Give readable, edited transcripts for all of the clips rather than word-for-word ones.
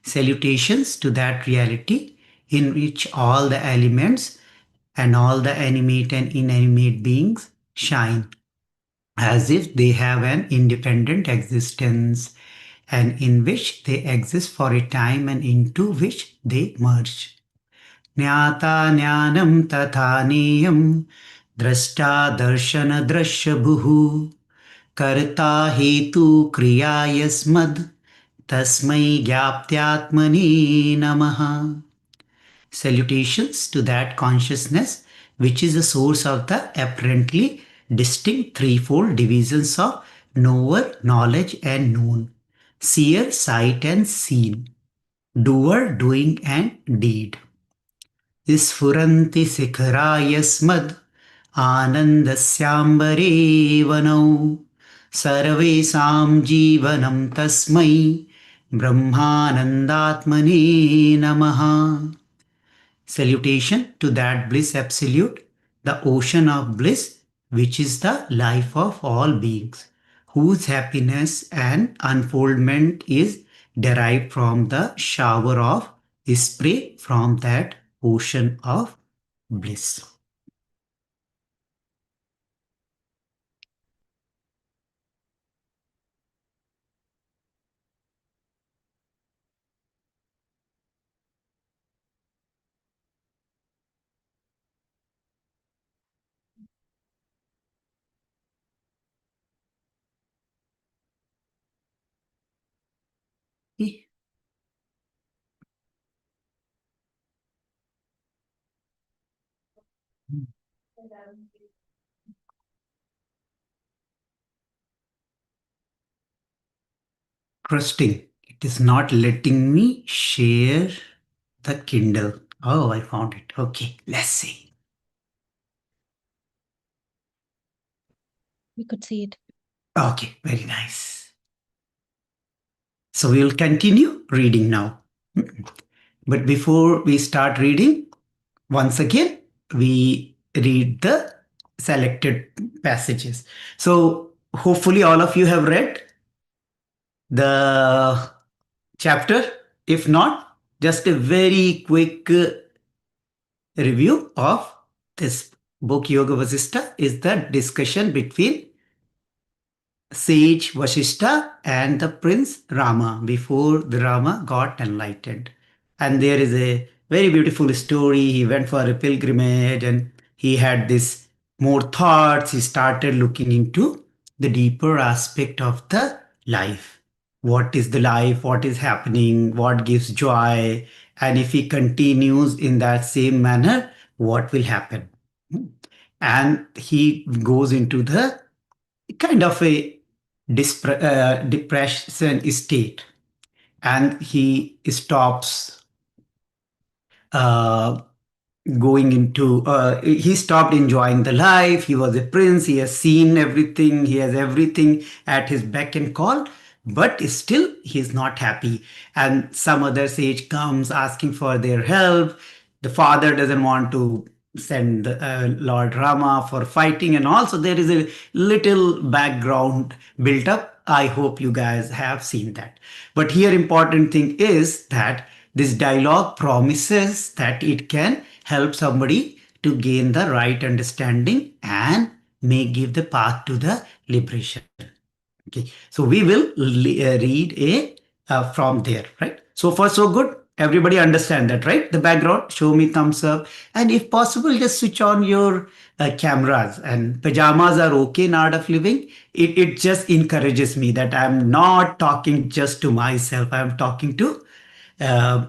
Salutations to that reality in which all the elements and all the animate and inanimate beings shine as if they have an independent existence and in which they exist for a time and into which they merge. Jnata jnanam tatha neyam drashta darshana drashabhuhu karta hetu kriya yasmad tasmai gyaptyatmani namaha. Salutations to that consciousness which is the source of the apparently distinct threefold divisions of knower, knowledge, and known, seer, sight, and seen, doer, doing, and deed. Isfuranti शिखरायस्मद् आनन्दस्याम्बरे वनौ सर्वेषां जीवनं तस्मै ब्रह्मानन्दात्मने नमः. Salutation to that bliss absolute, the ocean of bliss, which is the life of all beings, whose happiness and unfoldment is derived from the shower of spray from that ocean of bliss. Interesting. It is not letting me share the Kindle. Oh, I found it. Okay, let's see. We could see it. Okay, very nice. So we will continue reading now. But before we start reading, once again, we read the selected passages. So hopefully all of you have read the chapter. If not, just a very quick review of this book Yoga Vasistha is the discussion between sage Vasistha and the prince Rama before the Rama got enlightened. And there is a very beautiful story. He went for a pilgrimage and he had this more thoughts. He started looking into the deeper aspect of the life. What is the life? What is happening? What gives joy? And if he continues in that same manner, what will happen? And he goes into the kind of a depression state and he stops uh, going into he stopped enjoying the life. He was a prince, he has seen everything, he has everything at his beck and call, but still he's not happy. And some other sage comes asking for their help. The father doesn't want to send Lord Rama for fighting, and also there is a little background built up. I hope you guys have seen that. But here important thing is that this dialogue promises that it can help somebody to gain the right understanding and may give the path to the liberation. Okay, so we will read a from there, right? So far, so good. Everybody understand that, right? The background. Show me thumbs up, and if possible, just switch on your cameras. And pajamas are okay in Art of Living. It just encourages me that I'm not talking just to myself. I'm talking to uh,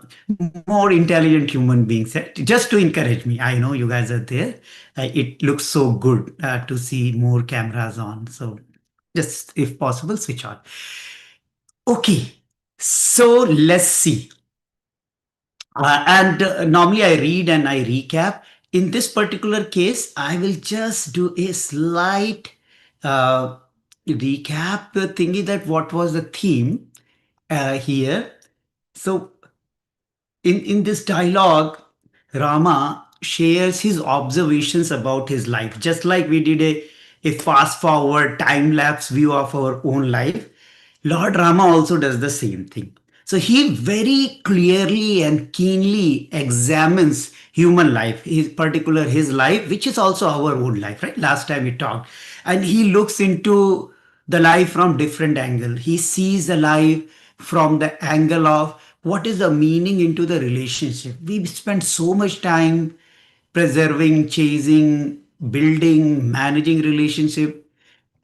more intelligent human beings, just to encourage me. I know you guys are there. It looks so good to see more cameras on. So just if possible, switch on. Okay, so let's see. And normally I read and I recap. In this particular case, I will just do a slight uh, recap thingy that what was the theme here. So in this dialogue, Rama shares his observations about his life, just like we did a fast forward time lapse view of our own life. Lord Rama also does the same thing. So he very clearly and keenly examines human life, his particular his life, which is also our own life, right? Last time we talked. And he looks into the life from different angle. He sees the life from the angle of what is the meaning into the relationship. We spend so much time preserving, chasing, building, managing relationship,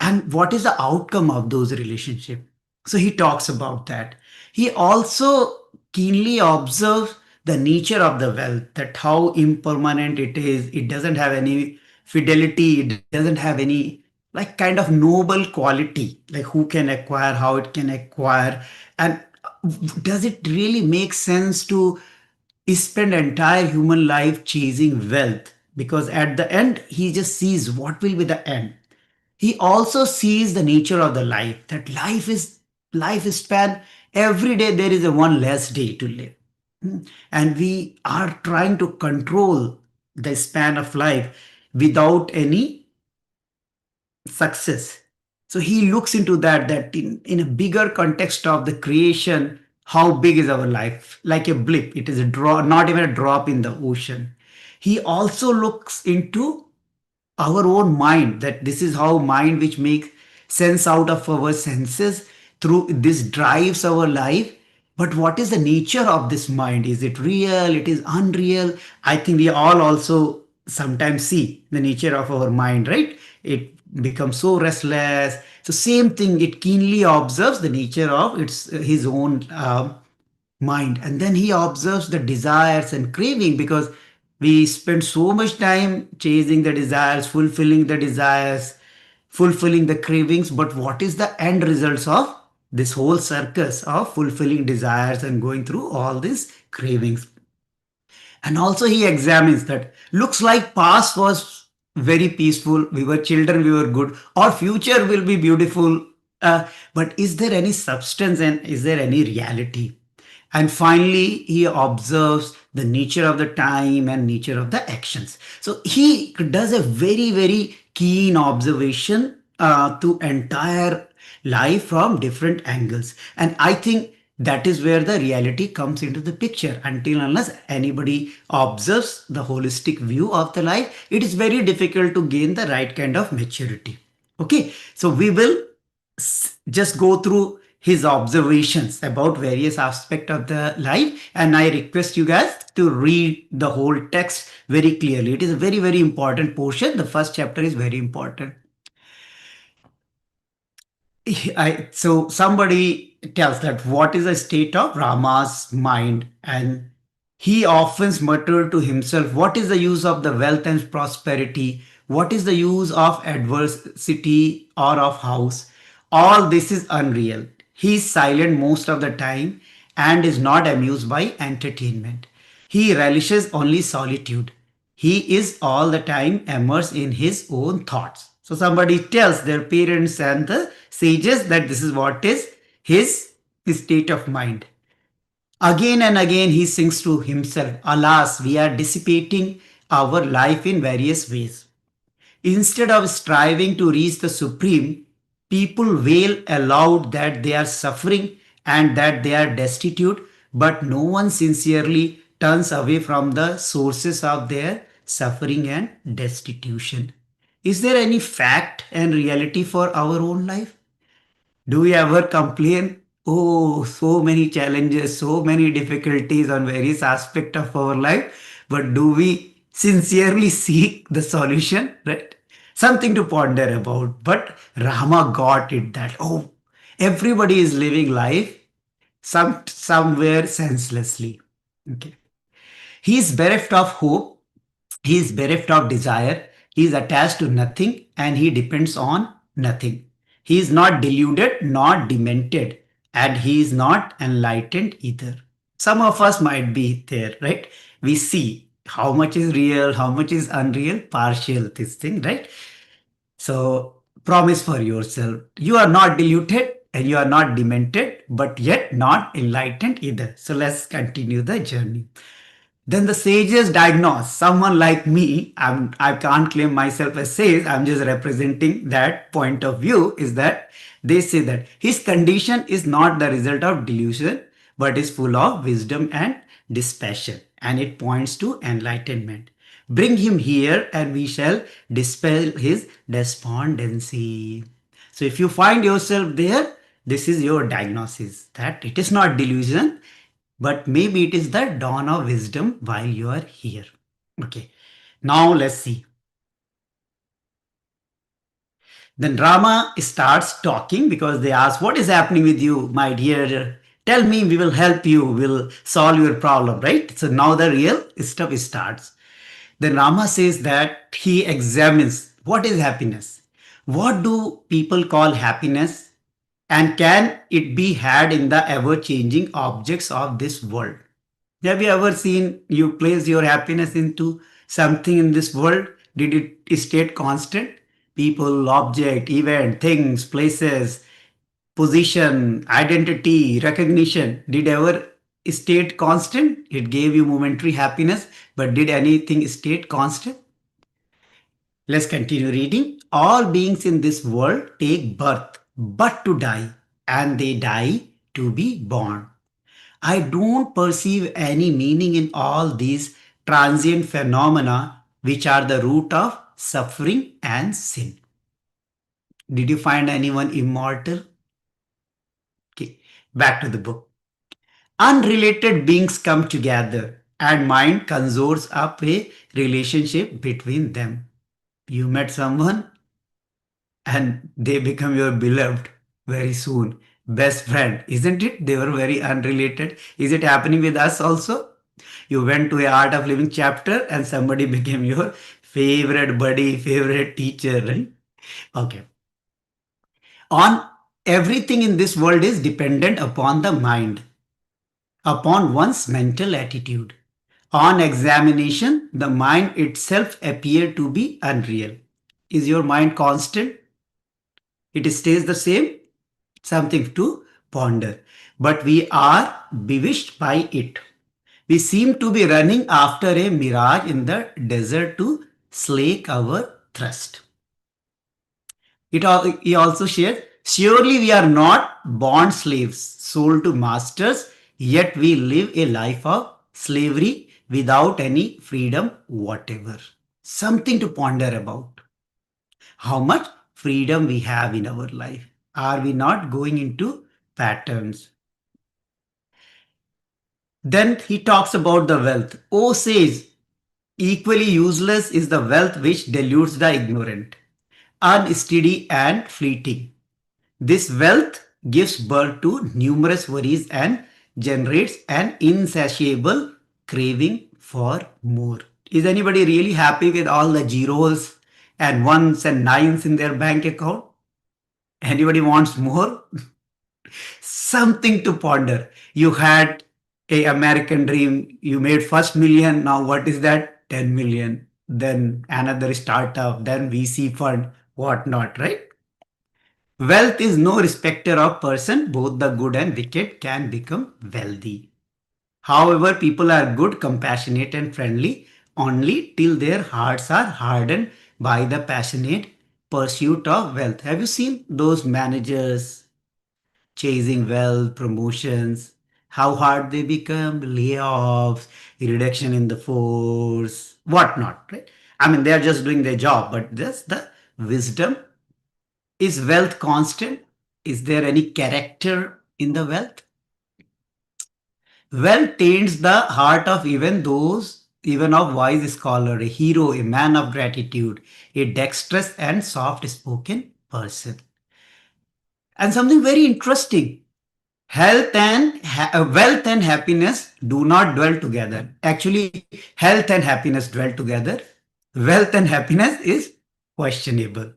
and what is the outcome of those relationships. So he talks about that. He also keenly observes the nature of the wealth, that how impermanent it is. It doesn't have any fidelity, it doesn't have any like kind of noble quality, like who can acquire, how it can acquire, and does it really make sense to spend entire human life chasing wealth? Because at the end he just sees what will be the end. He also sees the nature of the life, that life span, every day there is a one less day to live. And we are trying to control the span of life without any success. So he looks into that in a bigger context of the creation, how big is our life? Like a blip, it is a drop, not even a drop in the ocean. He also looks into our own mind, that this is how mind which makes sense out of our senses, through this drives our life. But what is the nature of this mind? Is it real, it is unreal? I think we all also sometimes see the nature of our mind, right? It becomes so restless. So same thing, it keenly observes the nature of its his own mind. And then he observes the desires and craving, because we spend so much time chasing the desires, fulfilling the desires, fulfilling the cravings. But what is the end results of this whole circus of fulfilling desires and going through all these cravings? And also he examines that looks like past was very peaceful, we were children, we were good, or future will be beautiful, but is there any substance and is there any reality? And finally he observes the nature of the time and nature of the actions. So he does a very very keen observation to entire life from different angles. And I think that is where the reality comes into the picture. Until unless anybody observes the holistic view of the life, it is very difficult to gain the right kind of maturity. Okay, so we will just go through his observations about various aspects of the life, and I request you guys to read the whole text very clearly. It is a very very important portion. The first chapter is very important. So somebody tells that what is the state of Rama's mind, and he often muttered to himself, "What is the use of the wealth and prosperity? What is the use of adversity or of house? All this is unreal." He is silent most of the time and is not amused by entertainment. He relishes only solitude. He is all the time immersed in his own thoughts. So somebody tells their parents and the sages that this is what is his state of mind. Again and again he sings to himself, "Alas, we are dissipating our life in various ways. Instead of striving to reach the supreme, people wail aloud that they are suffering and that they are destitute, but no one sincerely turns away from the sources of their suffering and destitution." Is there any fact and reality for our own life? Do we ever complain? Oh, so many challenges, so many difficulties on various aspects of our life. But do we sincerely seek the solution? Right? Something to ponder about. But Rama got it that, oh, everybody is living life somewhere senselessly. Okay. He is bereft of hope, he is bereft of desire, he is attached to nothing, and he depends on nothing. He is not deluded, not demented, and he is not enlightened either. Some of us might be there, right? We see how much is real, how much is unreal, partial, this thing, right? So promise for yourself. You are not deluded and you are not demented, but yet not enlightened either. So let's continue the journey. Then the sages diagnose someone like me. I can't claim myself as sage. I'm just representing that point of view. Is that they say that his condition is not the result of delusion, but is full of wisdom and dispassion, and it points to enlightenment. Bring him here, and we shall dispel his despondency. So, if you find yourself there, this is your diagnosis that it is not delusion, but maybe it is the dawn of wisdom while you are here. Okay, now let's see. Then Rama starts talking because they ask, "What is happening with you, my dear? Tell me, we will help you, we'll solve your problem," right? So now the real stuff starts. Then Rama says that he examines what is happiness? What do people call happiness? And can it be had in the ever changing objects of this world? Have you ever seen you place your happiness into something in this world? Did it stay constant? People, object, event, things, places, position, identity, recognition. Did ever stay constant? It gave you momentary happiness, but did anything stay constant? Let's continue reading. All beings in this world take birth, but to die, and they die to be born. I don't perceive any meaning in all these transient phenomena which are the root of suffering and sin. Did you find anyone immortal? Okay, back to the book. Unrelated beings come together and mind conjures up a relationship between them. You met someone and they become your beloved very soon. Best friend, isn't it? They were very unrelated. Is it happening with us also? You went to a art of living chapter and somebody became your favorite buddy, favorite teacher, right? Okay. On everything in this world is dependent upon the mind, upon one's mental attitude. On examination, the mind itself appear to be unreal. Is your mind constant? It stays the same? Something to ponder. But we are bewitched by it. We seem to be running after a mirage in the desert to slake our thirst. He also shares, surely we are not bond slaves sold to masters, yet we live a life of slavery without any freedom whatever. Something to ponder about. How much freedom we have in our life. Are we not going into patterns? Then he talks about the wealth. O says, equally useless is the wealth which deludes the ignorant, unsteady and fleeting. This wealth gives birth to numerous worries and generates an insatiable craving for more. Is anybody really happy with all the zeros and ones and nines in their bank account? Anybody wants more? Something to ponder. You had a American dream, you made first million, now what is that? 10 million. Then another startup, then VC fund, whatnot, right? Wealth is no respecter of person, both the good and wicked can become wealthy. However, people are good, compassionate, and friendly only till their hearts are hardened by the passionate pursuit of wealth. Have you seen those managers chasing wealth, promotions, how hard they become, layoffs, reduction in the force, whatnot, right? I mean, they are just doing their job, but that's the wisdom. Is wealth constant? Is there any character in the wealth? Wealth taints the heart of even those, even of wise scholar, a hero, a man of gratitude, a dexterous and soft spoken person. And something very interesting. Wealth and happiness do not dwell together. Actually, health and happiness dwell together. Wealth and happiness is questionable.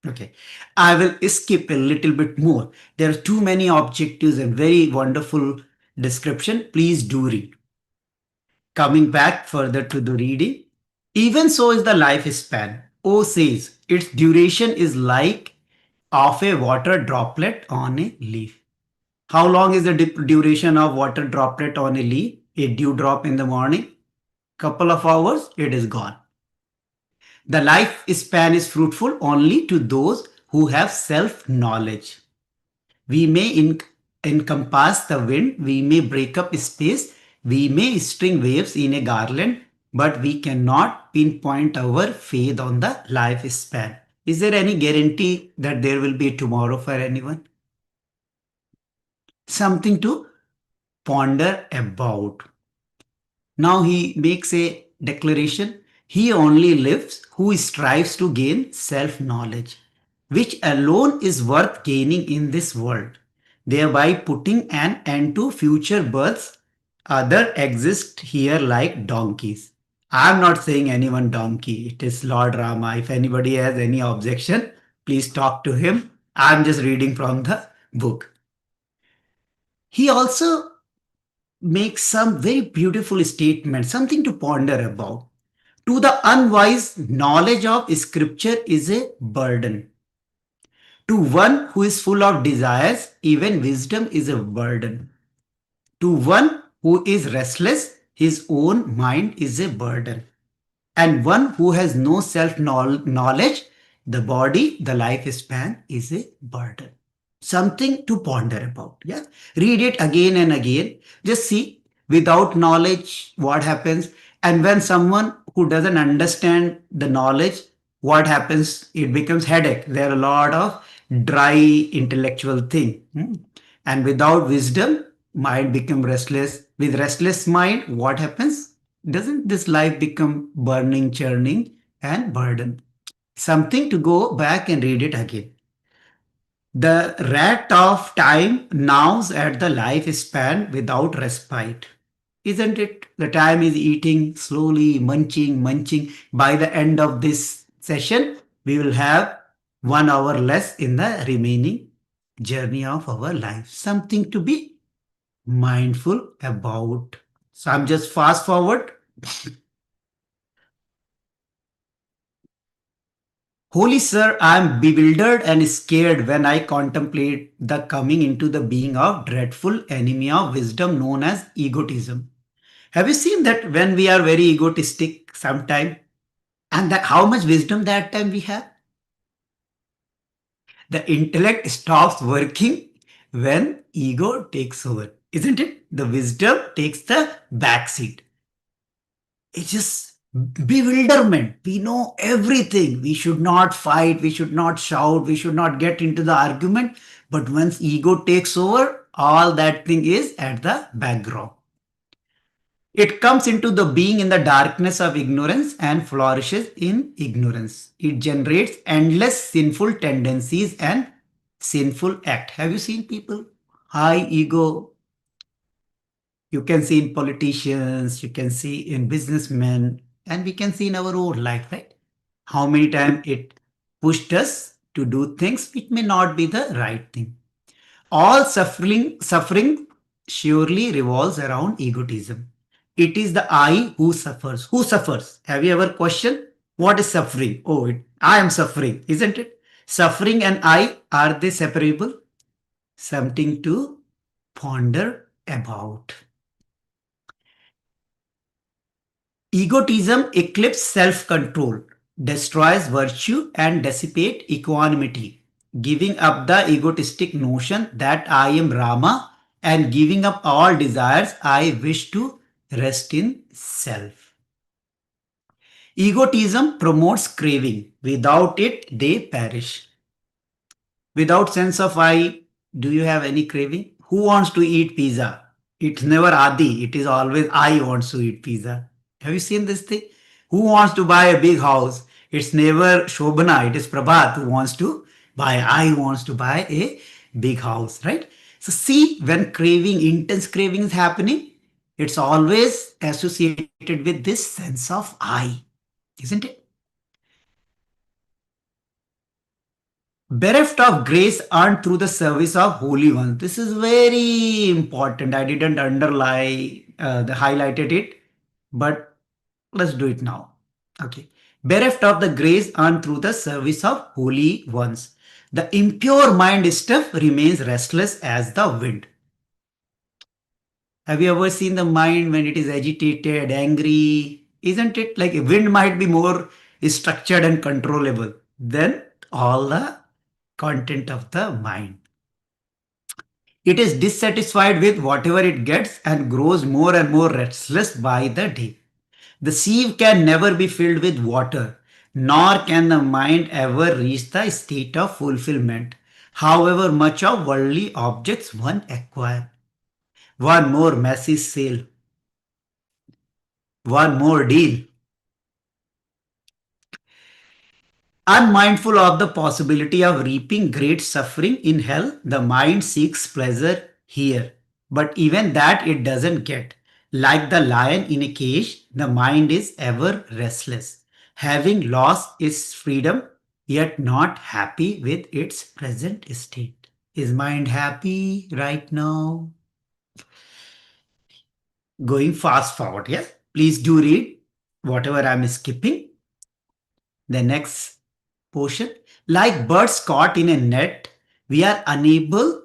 Okay, I will skip a little bit more. There are too many objectives and very wonderful description. Please do read. Coming back further to the reading. Even so is the lifespan. O says its duration is like of a water droplet on a leaf. How long is the duration of water droplet on a leaf? A dewdrop in the morning, couple of hours, it is gone. The lifespan is fruitful only to those who have self knowledge. We may encompass the wind, we may break up space, we may string waves in a garland, but we cannot pinpoint our faith on the lifespan. Is there any guarantee that there will be a tomorrow for anyone? Something to ponder about. Now he makes a declaration. He only lives who strives to gain self knowledge, which alone is worth gaining in this world, thereby putting an end to future births. Other exist here like donkeys. I'm not saying anyone donkey, it is Lord Rama. If anybody has any objection, please talk to him. I'm just reading from the book. He also makes some very beautiful statements, something to ponder about. To the unwise, knowledge of scripture is a burden. To one who is full of desires, even wisdom is a burden. To one who is restless, his own mind is a burden. And one who has no self knowledge, the body, the lifespan is a burden. Something to ponder about. Yeah. Read it again and again. Just see without knowledge what happens. And when someone who doesn't understand the knowledge, what happens? It becomes headache. There are a lot of dry intellectual thing. And without wisdom, mind become restless. With restless mind, what happens? Doesn't this life become burning, churning, and burden? Something to go back and read it again. The rat of time gnaws at the lifespan without respite. Isn't it? The time is eating slowly, munching, munching. By the end of this session, we will have 1 hour less in the remaining journey of our life. Something to be mindful about. So I'm just fast forward. Holy Sir, I am bewildered and scared when I contemplate the coming into the being of dreadful enemy of wisdom known as egotism. Have you seen that when we are very egotistic sometime and that how much wisdom that time we have? The intellect stops working when ego takes over, isn't it? The wisdom takes the back seat. It's just bewilderment. We know everything. We should not fight. We should not shout. We should not get into the argument. But once ego takes over, all that thing is at the background. It comes into the being in the darkness of ignorance and flourishes in ignorance. It generates endless sinful tendencies and sinful act. Have you seen people? High ego, you can see in politicians, you can see in businessmen, and we can see in our own life, right? How many times it pushed us to do things which may not be the right thing. All suffering surely revolves around egotism. It is the I who suffers. Who suffers? Have you ever questioned what is suffering? Oh, I am suffering, isn't it? Suffering and I, are they separable? Something to ponder about. Egotism eclipses self-control, destroys virtue and dissipates equanimity, giving up the egotistic notion that I am Rama and giving up all desires I wish to rest in self. Egotism promotes craving. Without it, they perish. Without sense of I, do you have any craving? Who wants to eat pizza? It's never Adi. It is always I wants to eat pizza. Have you seen this thing? Who wants to buy a big house? It's never Shobana. It is Prabhat who wants to buy. I wants to buy a big house, right? So see, when craving, intense craving is happening, it's always associated with this sense of I, isn't it? Bereft of grace earned through the service of holy ones. This is very important. I didn't underline the highlighted it, but let's do it now. Okay. Bereft of the grace earned through the service of holy ones. The impure mind stuff remains restless as the wind. Have you ever seen the mind when it is agitated, angry? Isn't it like a wind might be more structured and controllable than all the content of the mind? It is dissatisfied with whatever it gets and grows more and more restless by the day. The sieve can never be filled with water, nor can the mind ever reach the state of fulfillment, however much of worldly objects one acquire. One more messy sale, one more deal. Unmindful of the possibility of reaping great suffering in hell, the mind seeks pleasure here. But even that it doesn't get. Like the lion in a cage, the mind is ever restless, having lost its freedom, yet not happy with its present state. Is mind happy right now? Going fast forward, yes? Please do read whatever I'm skipping. The next portion. Like birds caught in a net, we are unable,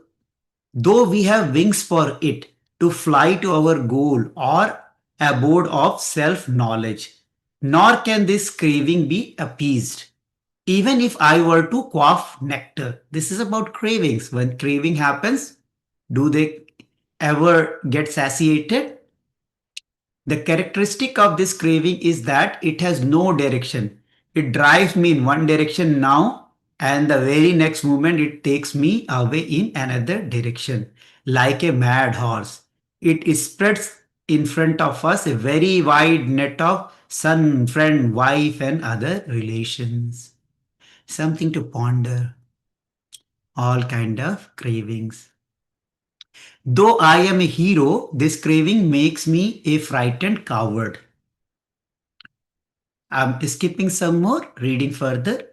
though we have wings for it, to fly to our goal or abode of self knowledge. Nor can this craving be appeased. Even if I were to quaff nectar, this is about cravings. When craving happens, do they ever get satiated? The characteristic of this craving is that it has no direction. It drives me in one direction now, and the very next moment it takes me away in another direction, like a mad horse. It spreads in front of us a very wide net of son, friend, wife, and other relations. Something to ponder. All kind of cravings. Though I am a hero, this craving makes me a frightened coward. I'm skipping some more, reading further.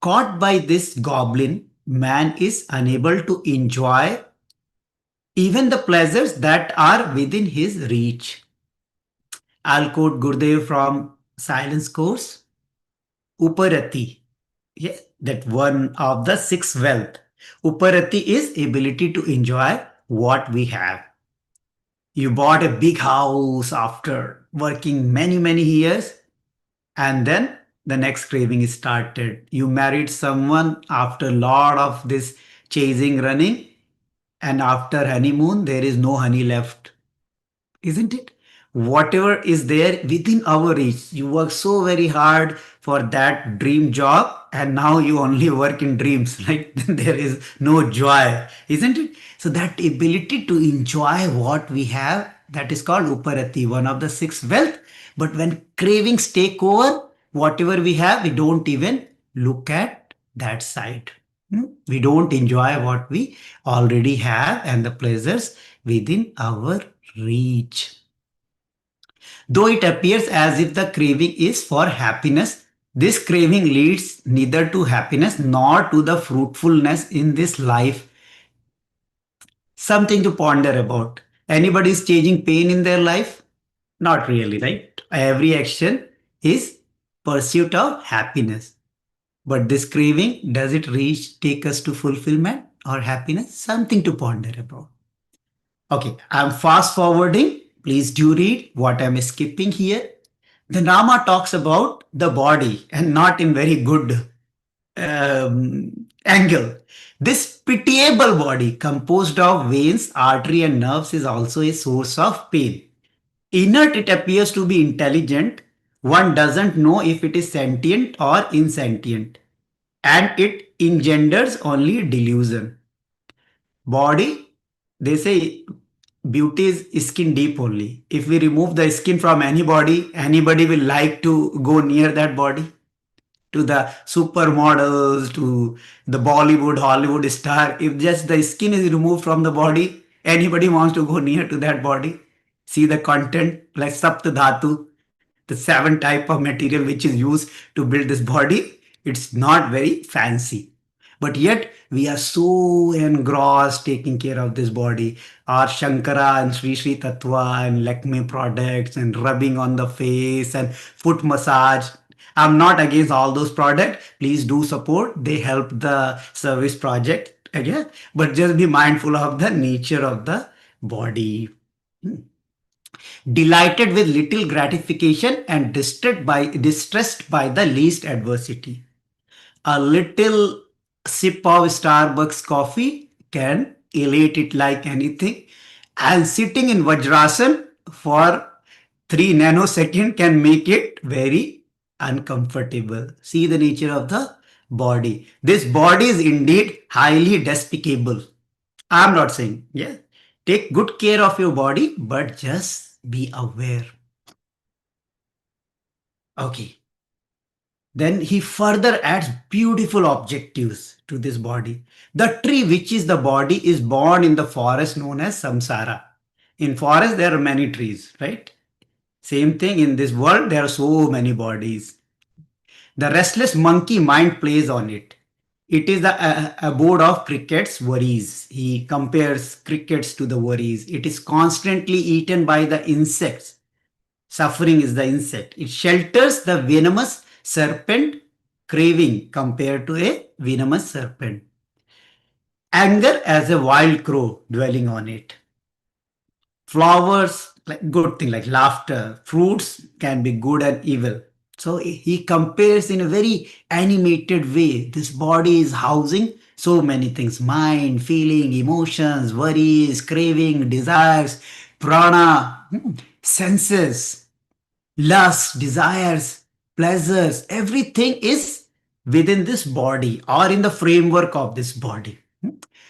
Caught by this goblin, man is unable to enjoy even the pleasures that are within his reach. I'll quote Gurdev from Silence Course. Uparati, yeah, that one of the six wealth. Uparati is ability to enjoy what we have. You bought a big house after working many years, and then the next craving is started. You married someone after a lot of this chasing, running, and after honeymoon, there is no honey left, isn't it? Whatever is there within our reach, you work so very hard for that dream job, and now you only work in dreams. Like there is no joy, isn't it? So that ability to enjoy what we have, that is called uparati, one of the six wealth. But when cravings take over, whatever we have, we don't even look at that side. We don't enjoy what we already have and the pleasures within our reach. Though it appears as if the craving is for happiness, this craving leads neither to happiness nor to the fruitfulness in this life. Something to ponder about. Anybody is changing pain in their life? Not really, right? Every action is pursuit of happiness. But this craving, does it reach, take us to fulfillment or happiness? Something to ponder about. Okay, I'm fast forwarding. Please do read what I'm skipping here. The Rama talks about the body and not in very good angle. This pitiable body composed of veins, artery and nerves is also a source of pain. Inert it appears to be intelligent. One doesn't know if it is sentient or insentient. And it engenders only delusion. Body, they say beauty is skin deep only. If we remove the skin from anybody will like to go near that body. To the supermodels, to the Bollywood, Hollywood star, if just the skin is removed from the body, anybody wants to go near to that body. See the content, like Sapta Dhatu, the seven type of material which is used to build this body. It's not very fancy. But yet we are so engrossed taking care of this body. Our Shankara and Sri Tattva and Lakme products and rubbing on the face and foot massage. I'm not against all those products. Please do support. They help the service project again. But just be mindful of the nature of the body. Delighted with little gratification and distressed by the least adversity. A little sip of Starbucks coffee can elate it like anything. And sitting in Vajrasan for 3 nanosecond can make it very uncomfortable. See the nature of the body. This body is indeed highly despicable. I'm not saying, yeah. Take good care of your body, but just be aware. Okay. Then he further adds beautiful objectives to this body. The tree, which is the body, is born in the forest known as samsara. In forest, there are many trees, right? Same thing in this world, there are so many bodies. The restless monkey mind plays on it. It is the abode of cricket's worries. He compares crickets to the worries. It is constantly eaten by the insects. Suffering is the insect. It shelters the venomous serpent craving compared to a venomous serpent. Anger as a wild crow dwelling on it. Flowers, like good thing like laughter. Fruits can be good and evil. So he compares in a very animated way. This body is housing so many things: mind, feeling, emotions, worries, craving, desires, prana, senses, lust, desires, pleasures, everything is within this body or in the framework of this body.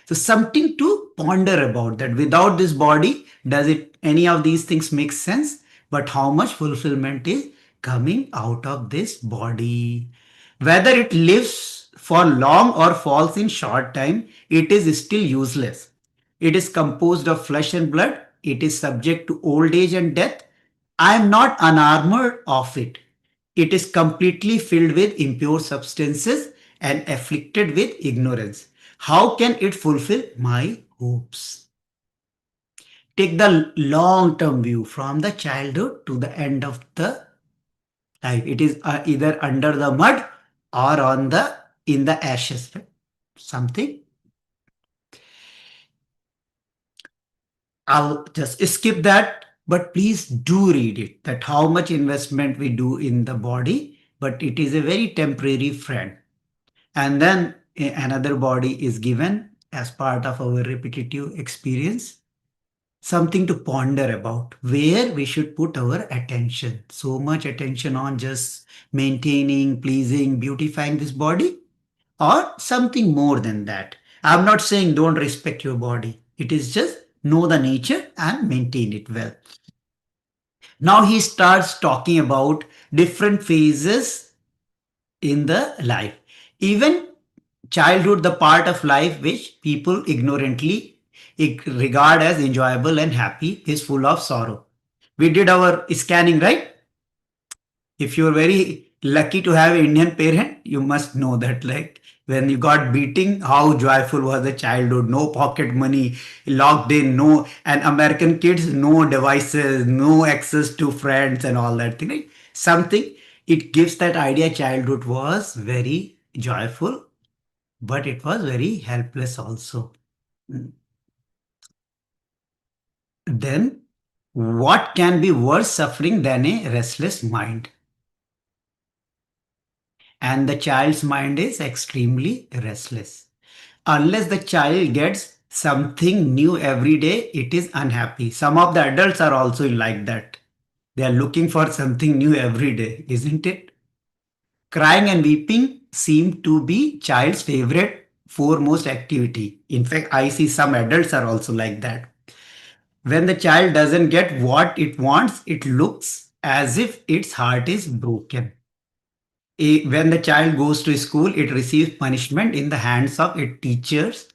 So something to ponder about that. Without this body, does it any of these things make sense? But how much fulfillment is coming out of this body? Whether it lives for long or falls in short time, it is still useless. It is composed of flesh and blood. It is subject to old age and death. I am not unarmored of it. It is completely filled with impure substances and afflicted with ignorance. How can it fulfill my hopes? Take the long term view from the childhood to the end of the life. It is either under the mud or on the in the ashes. Right? Something. I'll just skip that, but please do read it. That how much investment we do in the body, but it is a very temporary friend. And then another body is given as part of our repetitive experience, something to ponder about where we should put our attention. So much attention on just maintaining, pleasing, beautifying this body, or something more than that. I'm not saying don't respect your body, it is just know the nature and maintain it well. Now he starts talking about different phases in the life. Even childhood, the part of life which people ignorantly regard as enjoyable and happy, is full of sorrow. We did our scanning, right? If you're very lucky to have an Indian parent, you must know that, like, when you got beating, how joyful was the childhood? No pocket money, locked in, no, and American kids, no devices, no access to friends and all that thing. Right? Something, it gives that idea childhood was very joyful, but it was very helpless also. Then, what can be worse suffering than a restless mind? And the child's mind is extremely restless. Unless the child gets something new every day, it is unhappy. Some of the adults are also like that. They are looking for something new every day, isn't it? Crying and weeping seem to be child's favorite foremost activity. In fact, I see some adults are also like that. When the child doesn't get what it wants, it looks as if its heart is broken. When the child goes to school, it receives punishment in the hands of its teachers,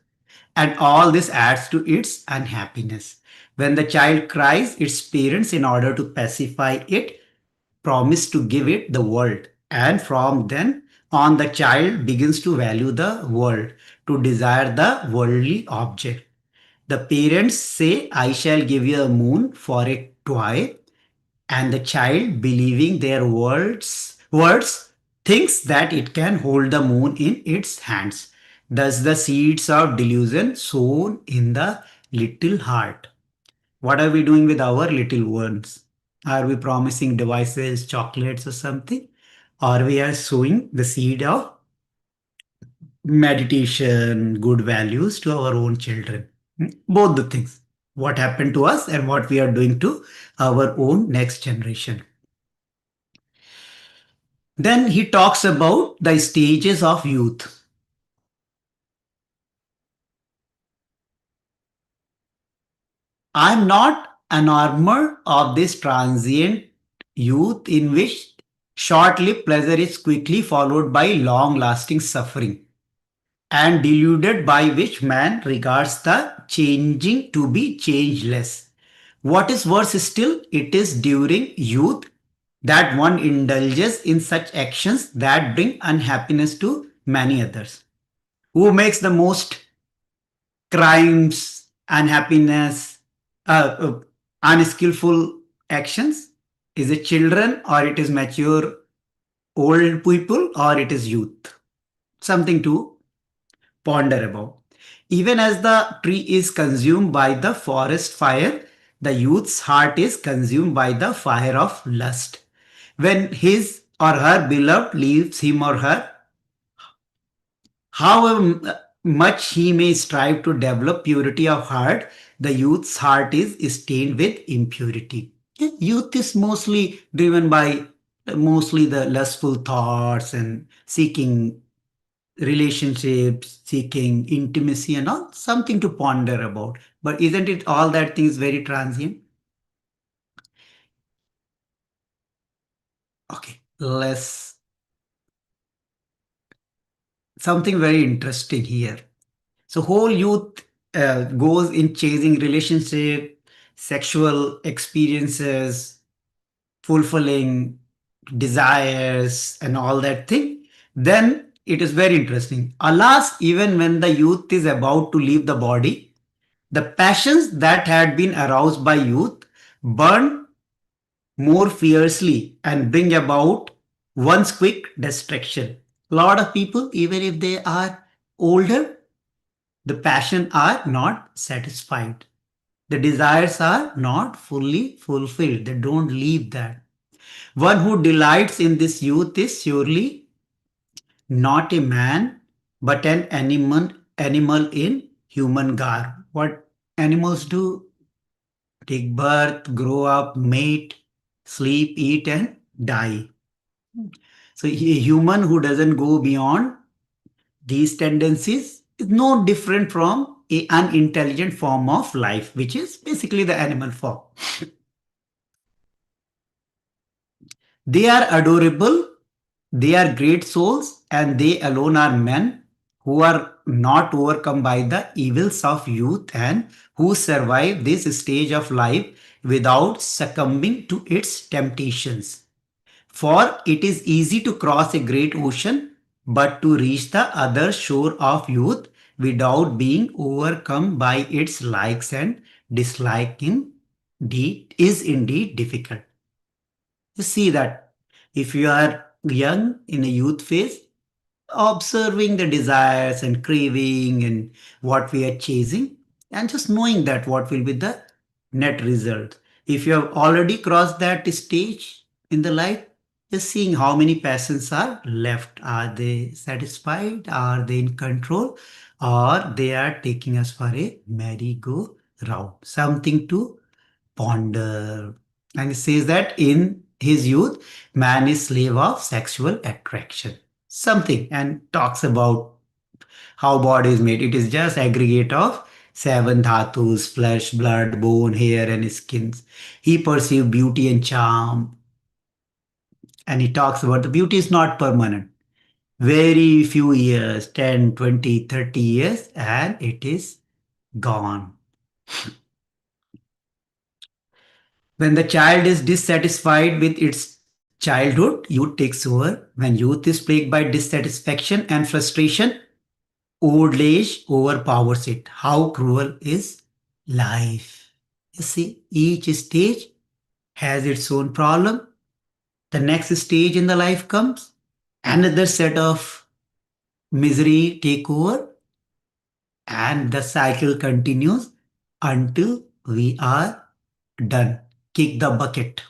and all this adds to its unhappiness. When the child cries, its parents, in order to pacify it, promise to give it the world. And from then on, the child begins to value the world, to desire the worldly object. The parents say, I shall give you a moon for a toy, and the child, believing their words, thinks that it can hold the moon in its hands. Thus the seeds of delusion sown in the little heart. What are we doing with our little ones? Are we promising devices, chocolates, or something? Or we are sowing the seed of meditation, good values to our own children? Both the things. What happened to us and what we are doing to our own next generation. Then he talks about the stages of youth. I'm not an armor of this transient youth in which short lived pleasure is quickly followed by long lasting suffering, and deluded by which man regards the changing to be changeless. What is worse still, it is during youth that one indulges in such actions that bring unhappiness to many others. Who makes the most crimes, unhappiness, unskillful actions? Is it children or it is mature old people or it is youth? Something to ponder about. Even as the tree is consumed by the forest fire, the youth's heart is consumed by the fire of lust. When his or her beloved leaves him or her, however much he may strive to develop purity of heart, the youth's heart is stained with impurity. Youth is mostly driven by mostly the lustful thoughts and seeking relationships, seeking intimacy and all, something to ponder about. But isn't it all that things very transient? Okay, let's something very interesting here. So whole youth goes in chasing relationship, sexual experiences, fulfilling desires and all that thing. Then it is very interesting. Alas, even when the youth is about to leave the body, the passions that had been aroused by youth burn more fiercely and bring about one's quick destruction. A lot of people, even if they are older, the passion are not satisfied. The desires are not fully fulfilled. They don't leave that. One who delights in this youth is surely not a man, but an animal in human garb. What animals do? Take birth, grow up, mate, sleep, eat, and die. So a human who doesn't go beyond these tendencies is no different from a unintelligent form of life, which is basically the animal form. They are adorable, they are great souls, and they alone are men who are not overcome by the evils of youth and who survive this stage of life without succumbing to its temptations. For it is easy to cross a great ocean, but to reach the other shore of youth without being overcome by its likes and dislikes is indeed difficult. You see that if you are young in a youth phase, observing the desires and craving and what we are chasing, and just knowing that what will be the net result. If you have already crossed that stage in the life, just seeing how many passions are left. Are they satisfied? Are they in control? Or they are taking us for a merry-go-round? Something to ponder. And it says that in his youth, man is slave of sexual attraction. Something and talks about how body is made. It is just aggregate of seven dhatus, flesh, blood, bone, hair, and skins. He perceives beauty and charm, and he talks about the beauty is not permanent. Very few years, 10, 20, 30 years, and it is gone. When the child is dissatisfied with its childhood, youth takes over. When youth is plagued by dissatisfaction and frustration, old age overpowers it. How cruel is life? You see, each stage has its own problem. The next stage in the life comes, another set of misery take over, and the cycle continues until we are done. Kick the bucket.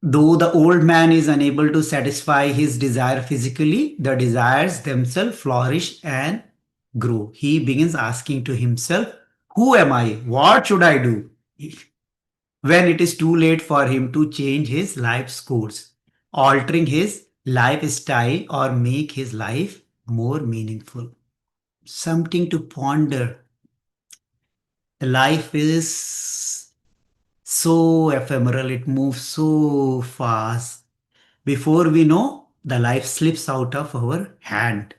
Though the old man is unable to satisfy his desire physically, the desires themselves flourish and grow. He begins asking to himself, who am I? What should I do? When it is too late for him to change his life's course, altering his lifestyle, or make his life more meaningful. Something to ponder. Life is so ephemeral, it moves so fast. Before we know, the life slips out of our hand.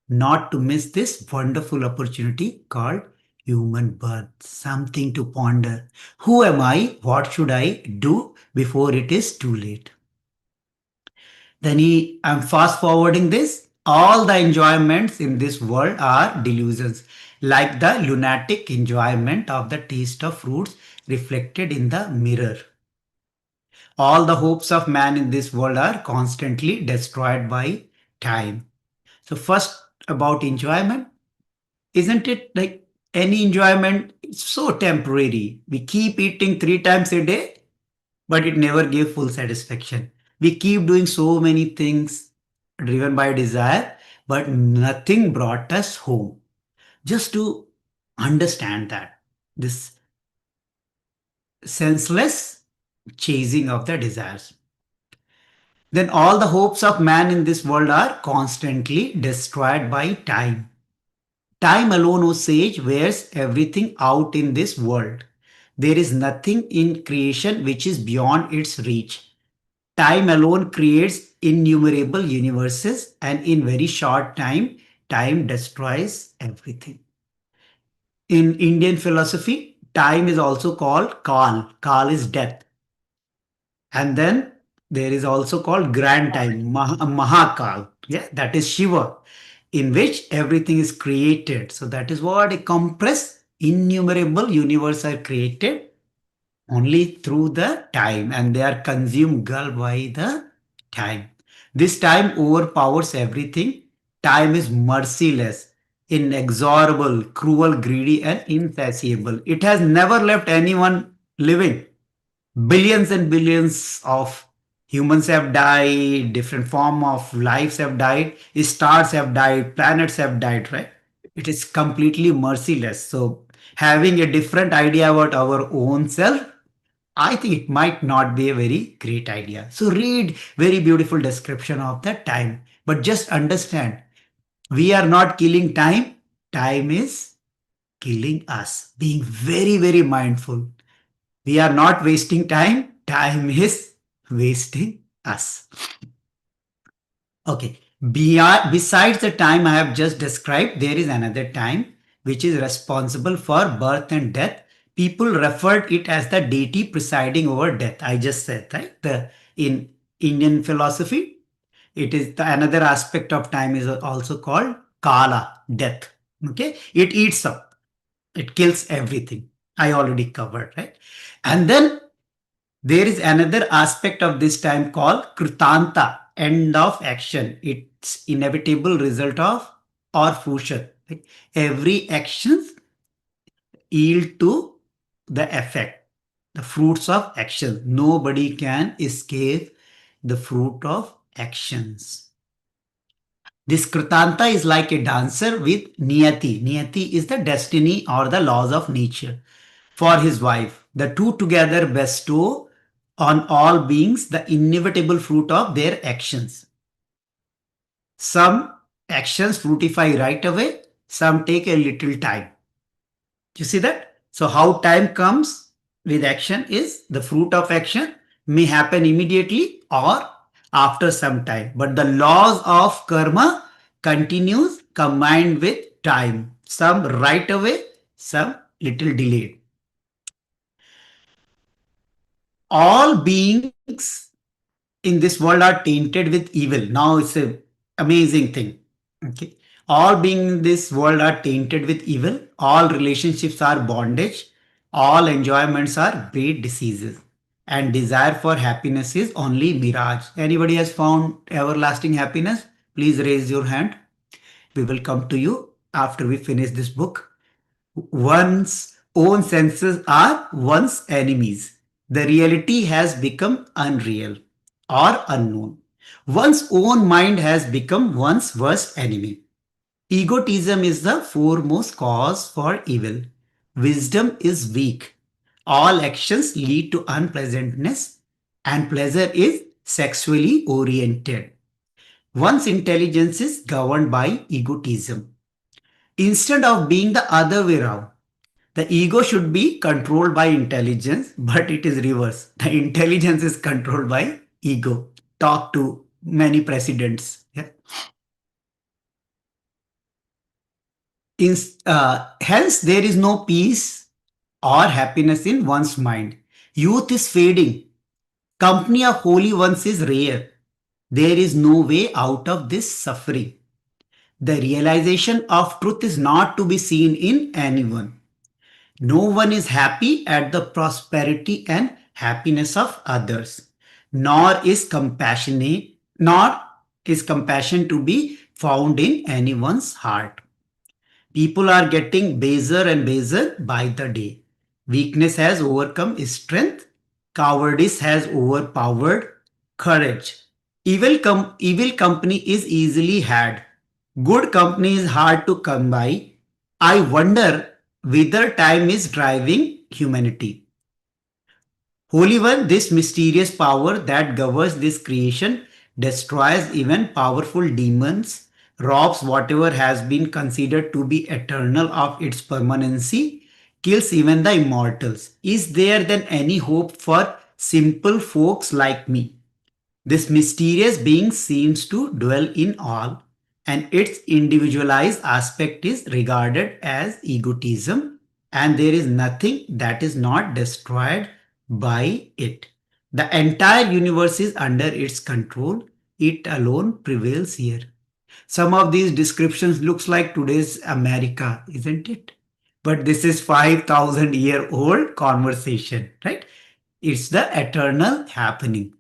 Not to miss this wonderful opportunity called human birth. Something to ponder. Who am I? What should I do before it is too late? I'm fast forwarding this. All the enjoyments in this world are delusions, like the lunatic enjoyment of the taste of fruits reflected in the mirror. All the hopes of man in this world are constantly destroyed by time. So, first about enjoyment, isn't it like any enjoyment? It's so temporary. We keep eating 3 times a day, but it never gave full satisfaction. We keep doing so many things driven by desire, but nothing brought us home. Just to understand that this senseless chasing of the desires. Then all the hopes of man in this world are constantly destroyed by time. Time alone, O sage, wears everything out in this world. There is nothing in creation which is beyond its reach. Time alone creates innumerable universes, and in very short time, time destroys everything. In Indian philosophy, time is also called Kal. Kal is death. And then there is also called grand time, Mahakal. Yeah, that is Shiva, in which everything is created. So that is what a compressed, innumerable universe are created only through the time, and they are consumed gulp by the time. This time overpowers everything. Time is merciless, inexorable, cruel, greedy, and insatiable. It has never left anyone living. Billions and billions of humans have died, different form of lives have died, stars have died, planets have died, right? It is completely merciless. So having a different idea about our own self, I think it might not be a very great idea. So read very beautiful description of the time. But just understand, we are not killing time. Time is killing us. Being very, very mindful. We are not wasting time. Time is wasting us. Okay. Besides the time I have just described, there is another time which is responsible for birth and death. People referred it as the deity presiding over death. I just said, right? In Indian philosophy, it is another aspect of time is also called Kala, death. Okay. It eats up. It kills everything. I already covered, right? And then there is another aspect of this time called Krutanta, end of action. It's inevitable result of or future. Like every action yield to the effect, the fruits of action. Nobody can escape the fruit of actions. This Krutanta is like a dancer with Niyati. Niyati is the destiny or the laws of nature for his wife. The two together bestow on all beings the inevitable fruit of their actions. Some actions fructify right away, some take a little time. You see that? So, how time comes with action is the fruit of action may happen immediately or after some time. But the laws of karma continues combined with time. Some right away, some little delayed. All beings in this world are tainted with evil. Now it's a amazing thing. Okay. All beings in this world are tainted with evil. All relationships are bondage. All enjoyments are great diseases. And desire for happiness is only mirage. Anybody has found everlasting happiness? Please raise your hand. We will come to you after we finish this book. One's own senses are one's enemies. The reality has become unreal or unknown. One's own mind has become one's worst enemy. Egotism is the foremost cause for evil. Wisdom is weak. All actions lead to unpleasantness, and pleasure is sexually oriented. One's intelligence is governed by egotism. Instead of being the other way around, the ego should be controlled by intelligence, but it is reverse. The intelligence is controlled by ego. Talk to many presidents. Yeah. Hence, there is no peace or happiness in one's mind. Youth is fading. Company of holy ones is rare. There is no way out of this suffering. The realization of truth is not to be seen in anyone. No one is happy at the prosperity and happiness of others, nor is compassion to be found in anyone's heart. People are getting baser and baser by the day. Weakness has overcome strength. Cowardice has overpowered courage. Evil company is easily had. Good company is hard to come by. I wonder whether time is driving humanity. Holy One, this mysterious power that governs this creation, destroys even powerful demons, robs whatever has been considered to be eternal of its permanency, kills even the immortals. Is there then any hope for simple folks like me? This mysterious being seems to dwell in all, and its individualized aspect is regarded as egotism, and there is nothing that is not destroyed by it. The entire universe is under its control. It alone prevails here. Some of these descriptions looks like today's America, isn't it? But this is 5,000-year old conversation, right? It's the eternal happening.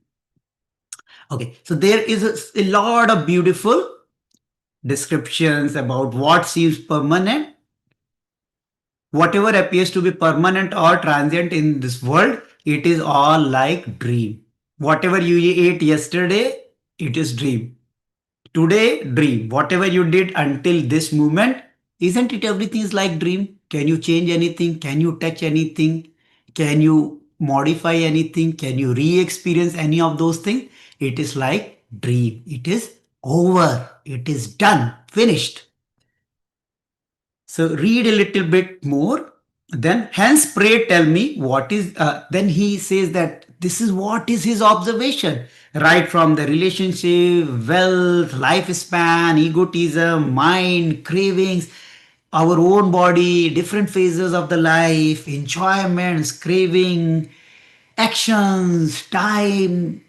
Okay, so there is a lot of beautiful descriptions about what seems permanent, whatever appears to be permanent or transient in this world, it is all like dream. Whatever you ate yesterday, it is dream. Today, dream. Whatever you did until this moment, isn't it everything is like dream? Can you change anything? Can you touch anything? Can you modify anything? Can you re-experience any of those things? It is like dream. It is over. It is done. Finished. So read a little bit more. Then hence pray tell me what is, then he says that this is what is his observation. Right from the relationship, wealth, lifespan, egotism, mind, cravings, our own body, different phases of the life, enjoyments, craving, actions, time,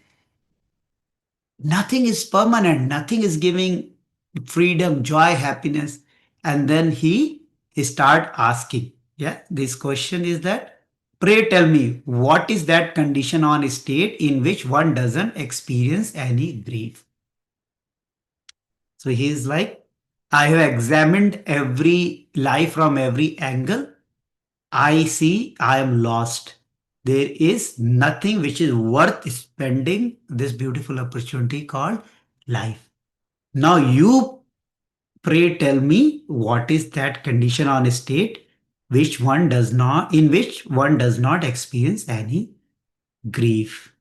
nothing is permanent, nothing is giving freedom, joy, happiness. And then he start asking, yeah, this question is that, pray tell me, what is that condition on state in which one doesn't experience any grief? So he is like, I have examined every life from every angle. I see I am lost. There is nothing which is worth spending this beautiful opportunity called life. Now you pray tell me what is that condition on state which one does not in which one does not experience any grief.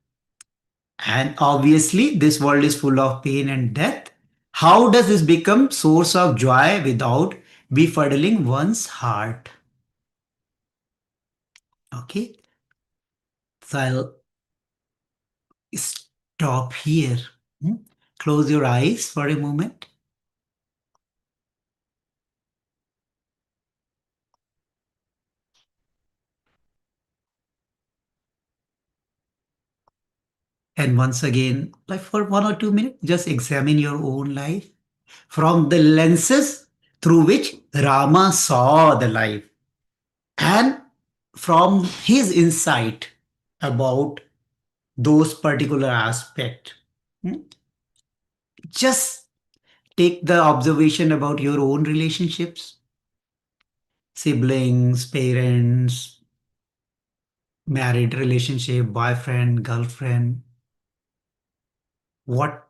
And obviously this world is full of pain and death. How does this become source of joy without befuddling one's heart? Okay. So I'll stop here. Hmm? Close your eyes for a moment. And once again, like for 1 or 2 minutes, just examine your own life from the lenses through which Rama saw the life and from his insight about those particular aspect. Hmm? Just take the observation about your own relationships, siblings, parents, married relationship, boyfriend, girlfriend. What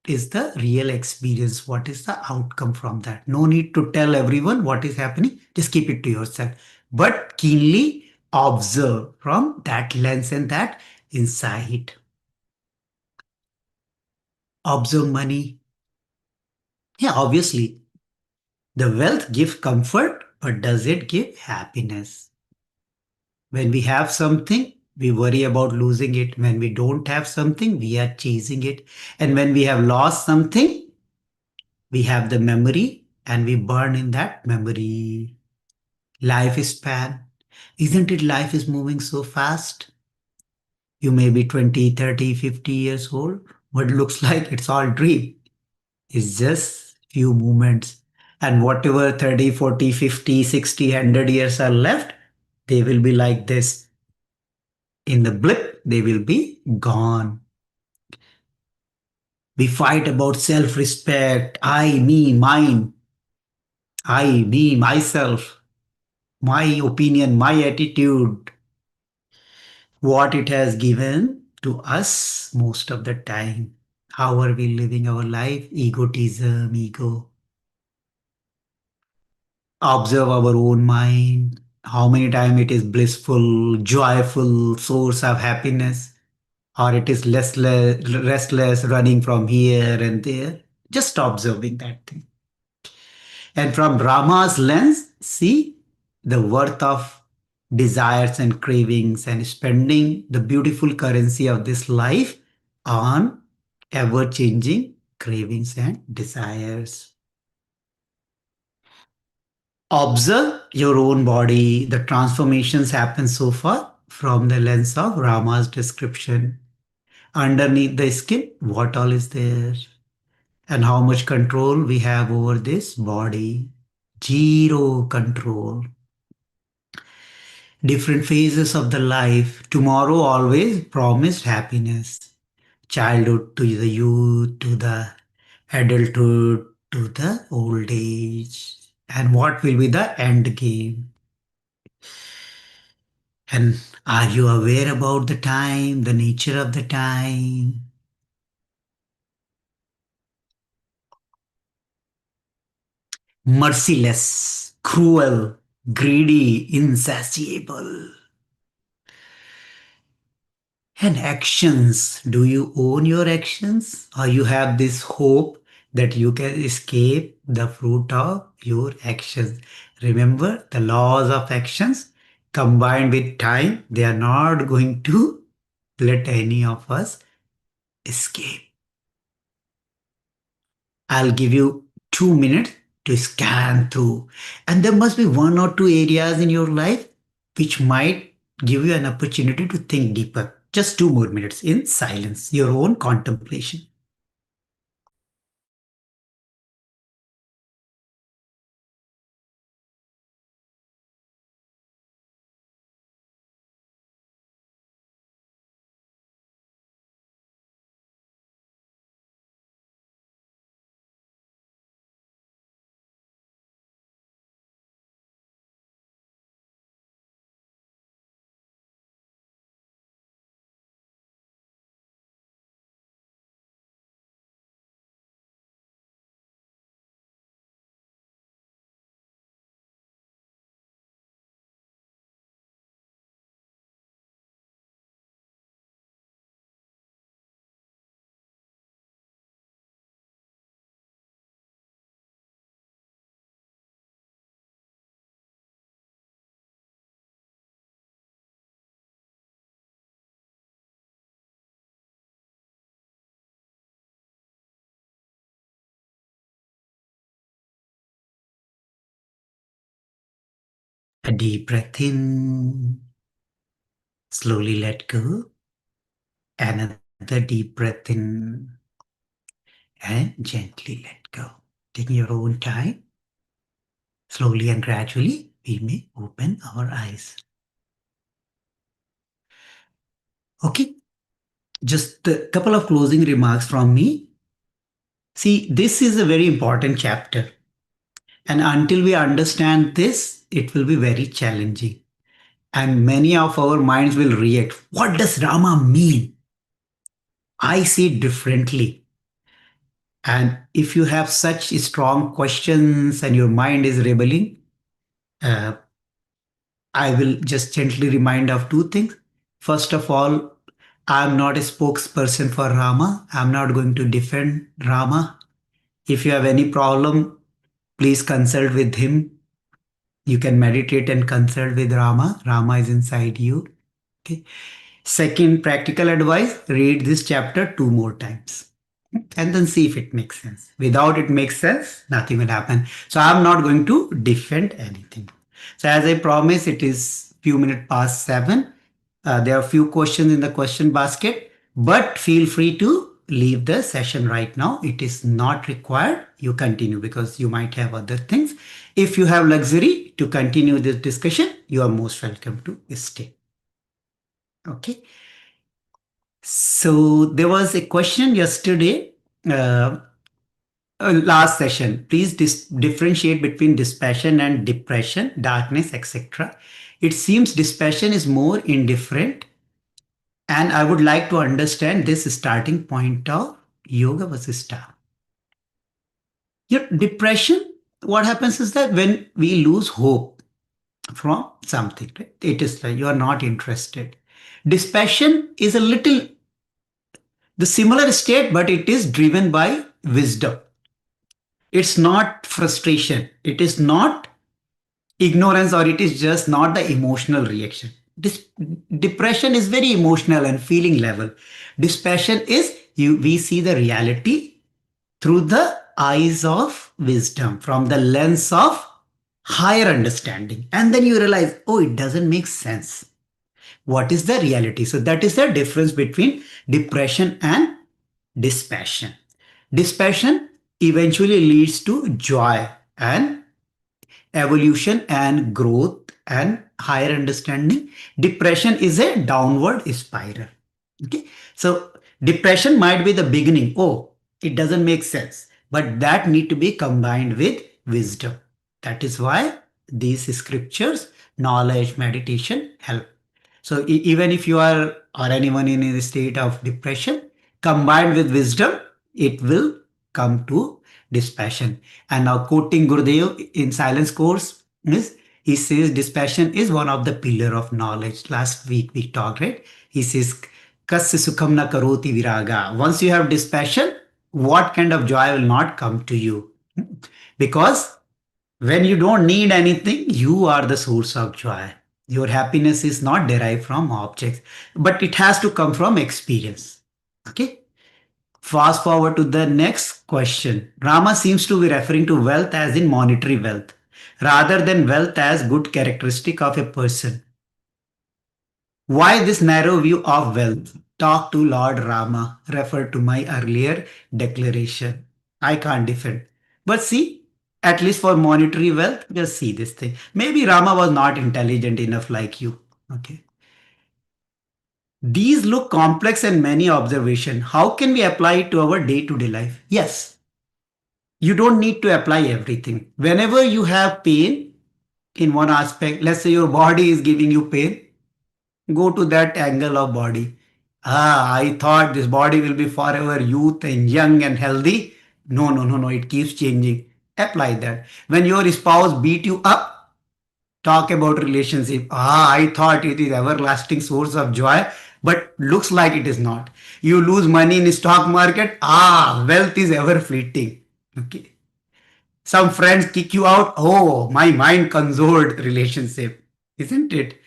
is the real experience? What is the outcome from that? No need to tell everyone what is happening. Just keep it to yourself. But keenly observe from that lens and that insight. Observe money. Yeah, obviously, the wealth gives comfort, but does it give happiness? When we have something, we worry about losing it. When we don't have something, we are chasing it. And when we have lost something, we have the memory and we burn in that memory. Life is span. Isn't it life is moving so fast? You may be 20, 30, 50 years old, but looks like it's all dream. It's just few moments. And whatever 30, 40, 50, 60, 100 years are left, they will be like this. In the blip, they will be gone. We fight about self respect. I, me, mine. I, me, myself. My opinion, my attitude. What it has given to us most of the time. How are we living our life? Egotism, ego. Observe our own mind. How many times it is blissful, joyful, source of happiness, or it is restless, running from here and there. Just observing that thing. And from Rama's lens, see the worth of desires and cravings and spending the beautiful currency of this life on ever changing cravings and desires. Observe your own body. The transformations happen so far from the lens of Rama's description. Underneath the skin, what all is there? And how much control we have over this body? Zero control. Different phases of the life. Tomorrow always promised happiness. Childhood to the youth, to the adulthood, to the old age. And what will be the end game? And are you aware about the time, the nature of the time? Merciless, cruel, greedy, insatiable. And actions. Do you own your actions? Or you have this hope that you can escape the fruit of your actions? Remember the laws of actions combined with time, they are not going to let any of us escape. I'll give you 2 minutes to scan through. And there must be one or two areas in your life which might give you an opportunity to think deeper. Just 2 more minutes in silence, your own contemplation. A deep breath in, slowly let go. Another deep breath in and gently let go. Taking your own time, slowly and gradually, we may open our eyes. Okay, just a couple of closing remarks from me. See, this is a very important chapter. And until we understand this, it will be very challenging. And many of our minds will react. What does Rama mean? I see it differently. And if you have such strong questions and your mind is rebelling, uh, I will just gently remind of two things. First of all, I'm not a spokesperson for Rama. I'm not going to defend Rama. If you have any problem, please consult with him. You can meditate and consult with Rama. Rama is inside you. Okay. Second practical advice, read this chapter two more times and then see if it makes sense. Without it makes sense, nothing will happen. So I'm not going to defend anything. So as I promised, it is few minutes past 7. There are few questions in the question basket, but feel free to leave the session right now. It is not required. You continue because you might have other things. If you have luxury to continue this discussion, you are most welcome to stay. Okay. So there was a question yesterday, uh, last session. Please differentiate between dispassion and depression, darkness, etc. It seems dispassion is more indifferent, and I would like to understand this starting point of Yoga Vasistha. Your depression, what happens is that when we lose hope from something, right? It is like you are not interested. Dispassion is a little the similar state, but it is driven by wisdom. It's not frustration. It is not ignorance, or it is just not the emotional reaction. This depression is very emotional and feeling level. Dispassion is we see the reality through the eyes of wisdom, from the lens of higher understanding. And then you realize, oh, it doesn't make sense. What is the reality? So that is the difference between depression and dispassion. Dispassion eventually leads to joy and evolution and growth and higher understanding. Depression is a downward spiral. Okay. So depression might be the beginning. Oh, it doesn't make sense. But that need to be combined with wisdom. That is why these scriptures, knowledge, meditation help. So even if you are or anyone in a state of depression, combined with wisdom, it will come to dispassion. And now quoting Gurudev in silence course is he says dispassion is one of the pillar of knowledge. Last week we talked, right? He says kasya sukham na karoti viraga. Once you have dispassion, what kind of joy will not come to you? Because when you don't need anything, you are the source of joy. Your happiness is not derived from objects, but it has to come from experience. Okay. Fast forward to the next question. Rama seems to be referring to wealth as in monetary wealth rather than wealth as good characteristic of a person. Why this narrow view of wealth? Talk to Lord Rama. Refer to my earlier declaration. I can't defend. But see, at least for monetary wealth, just see this thing. Maybe Rama was not intelligent enough like you. Okay. These look complex and many observation. How can we apply it to our day-to-day life? Yes, you don't need to apply everything. Whenever you have pain in one aspect, let's say your body is giving you pain, go to that angle of body. Ah, I thought this body will be forever youth and young and healthy. No, no, no, no. It keeps changing. Apply that. When your spouse beat you up, talk about relationship. Ah, I thought it is everlasting source of joy, but looks like it is not. You lose money in stock market. Ah, wealth is ever fleeting. Okay. Some friends kick you out. Oh, my mind consoled relationship, isn't it?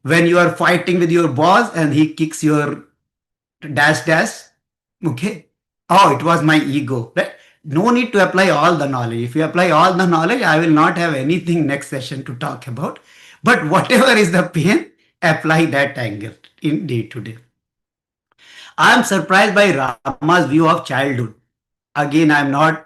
When you are fighting with your boss and he kicks your dash dash, okay. Oh, it was my ego, right? No need to apply all the knowledge. If you apply all the knowledge, I will not have anything next session to talk about. But whatever is the pain, apply that angle in day to day. I am surprised by Rama's view of childhood. Again, I am not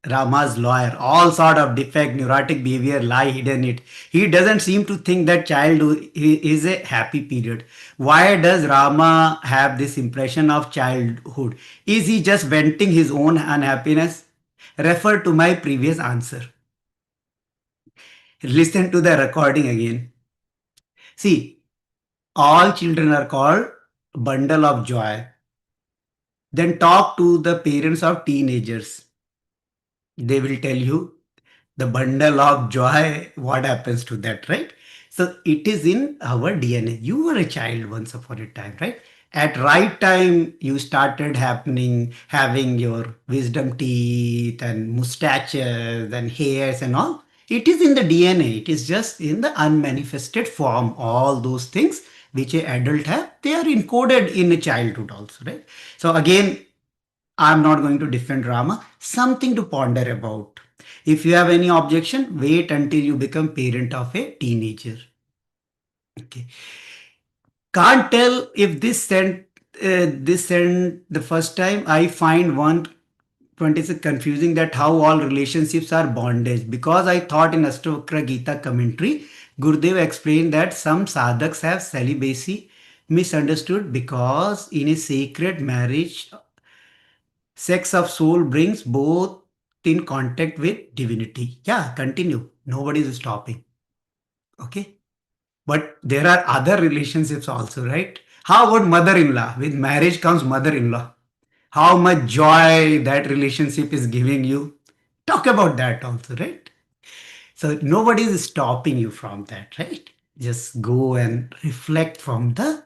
Rama's lawyer. All sort of defect, neurotic behavior lie hidden in it. He doesn't seem to think that childhood is a happy period. Why does Rama have this impression of childhood? Is he just venting his own unhappiness? Refer to my previous answer. Listen to the recording again. See, all children are called bundle of joy. Then talk to the parents of teenagers. They will tell you the bundle of joy, what happens to that, right? So it is in our DNA. You were a child once upon a time, right? At right time you started happening having your wisdom teeth and mustaches and hairs and all. It is in the DNA. It is just in the unmanifested form. All those things which a adult have, they are encoded in a childhood also, right? So again, I'm not going to defend drama. Something to ponder about. If you have any objection, wait until you become parent of a teenager. Okay. Can't tell if this sent the first time. I find 126 confusing that how all relationships are bondage, because I thought in Ashtavakra Gita commentary, Gurudev explained that some sadhaks have celibacy misunderstood because in a sacred marriage sex of soul brings both in contact with divinity. Yeah, continue. Nobody is stopping. Okay. But there are other relationships also, right? How about mother in law? With marriage comes mother in law. How much joy that relationship is giving you. Talk about that also, right? So nobody is stopping you from that, right? Just go and reflect from the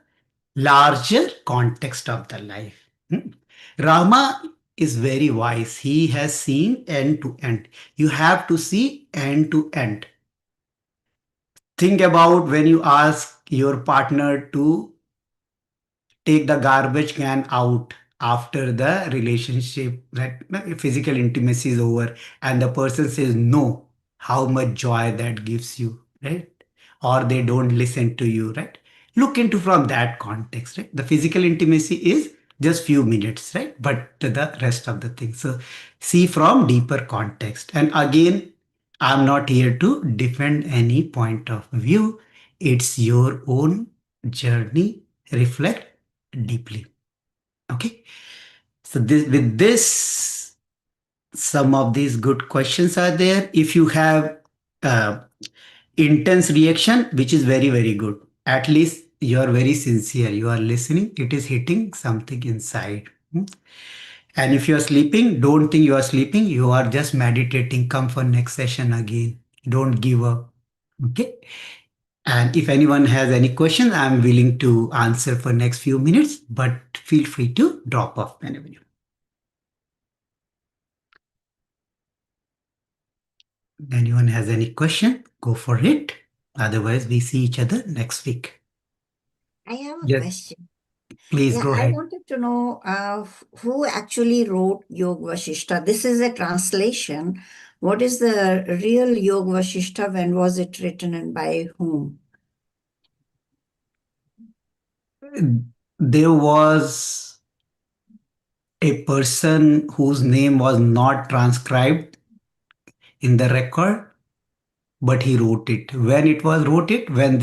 larger context of the life. Hmm? Rama is very wise. He has seen end to end. You have to see end to end. Think about when you ask your partner to take the garbage can out after the relationship, that physical intimacy is over, and the person says no, how much joy that gives you, right? Or they don't listen to you, right? Look into from that context, right? The physical intimacy is just few minutes, right? But the rest of the things, so see from deeper context. And again, I'm not here to defend any point of view. It's your own journey. Reflect deeply. Okay. So with this, some of these good questions are there. If you have uh, intense reaction, which is very, very good. At least you are very sincere. You are listening. It is hitting something inside. Hmm? And if you are sleeping, don't think you are sleeping. You are just meditating. Come for next session again. Don't give up. Okay. And if anyone has any question, I'm willing to answer for next few minutes, but feel free to drop off whenever you. Anyone has any question, go for it. Otherwise, we see each other next week. I have a Yes, question. please Yeah, go I ahead. wanted to know who actually wrote Yog Vasishta. This is a translation. What is the real Yog Vasishta? When was it written and by whom? There was a person whose name was not transcribed in the record, but he wrote it. When it was wrote it, when